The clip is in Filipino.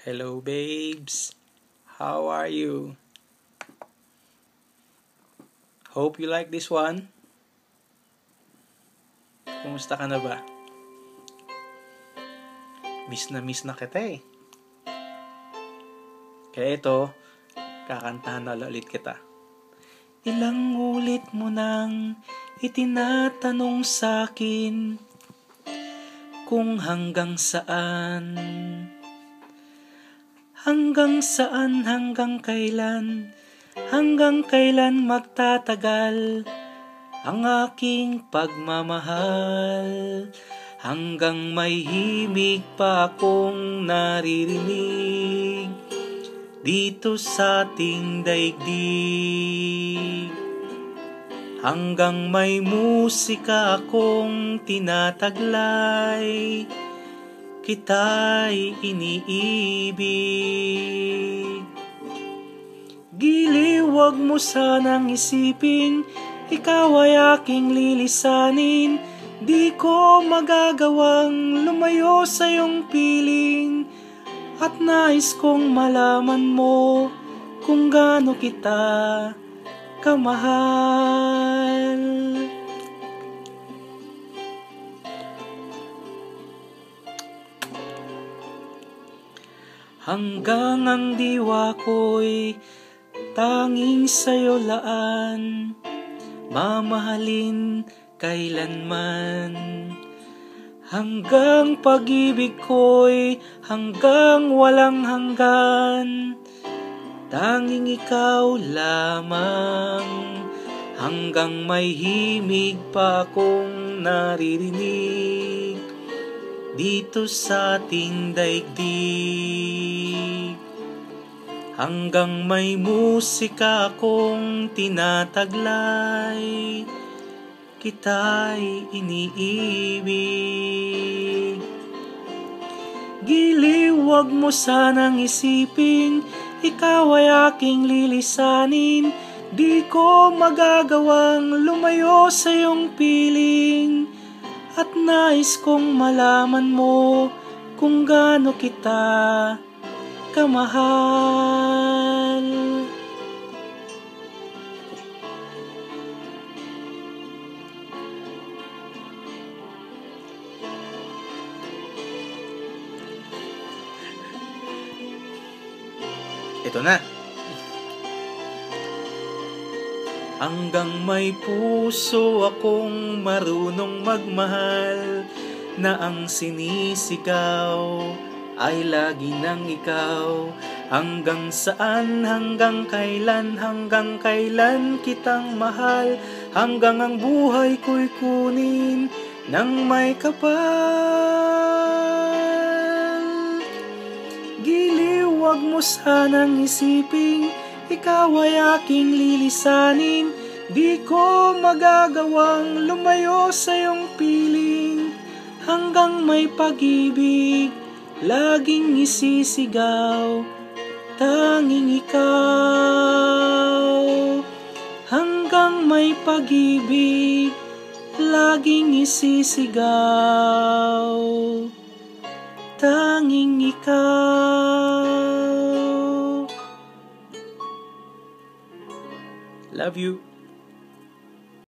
Hello babes, how are you? Hope you like this one. Kumusta ka na ba? Miss na kita eh. Kaya ito, kakantahan na ulit kita. Ilang ulit mo nang itinatanong sa'kin kung hanggang saan, hanggang kailan magtatagal ang aking pagmamahal, hanggang may himig pa akong naririnig dito sa ating daigdig, hanggang may musika akong tinataglay, kita'y iniibig. Giliw, wag mo sanang isipin, ikaw ay aking lilisanin. Di ko magagawang lumayo sa iyong piling, at nais kong malaman mo kung gaano kita kamahal. Hanggang ang diwa ko'y tanging sa'yo laan, mamahalin kailanman. Hanggang pag-ibig ko'y hanggang walang hanggan, tanging ikaw lamang. Hanggang may himig pa akong naririnig dito sa ating daigdig, hanggang may musika akong tinataglay, kita'y iniibig. Giliw, wag mo sanang isipin, ikaw ay aking lilisanin. Di ko magagawang lumayo sa iyong piling, at nais kong malaman mo kung gaano kita kamahal. Ito na. Hanggang may puso akong marunong magmahal, na ang sinisigaw ay lagi ng ikaw. Hanggang saan, hanggang kailan kitang mahal, hanggang ang buhay ko'y kunin ng may kapal. Giliw, wag mo sanang isipin, ikaw ay aking lilisanin. Di ko magagawang lumayo sa iyong piling, hanggang may pag-ibig laging isisigaw, tanging ikaw. Hanggang may pag-ibig laging isisigaw, tanging ikaw. Love you.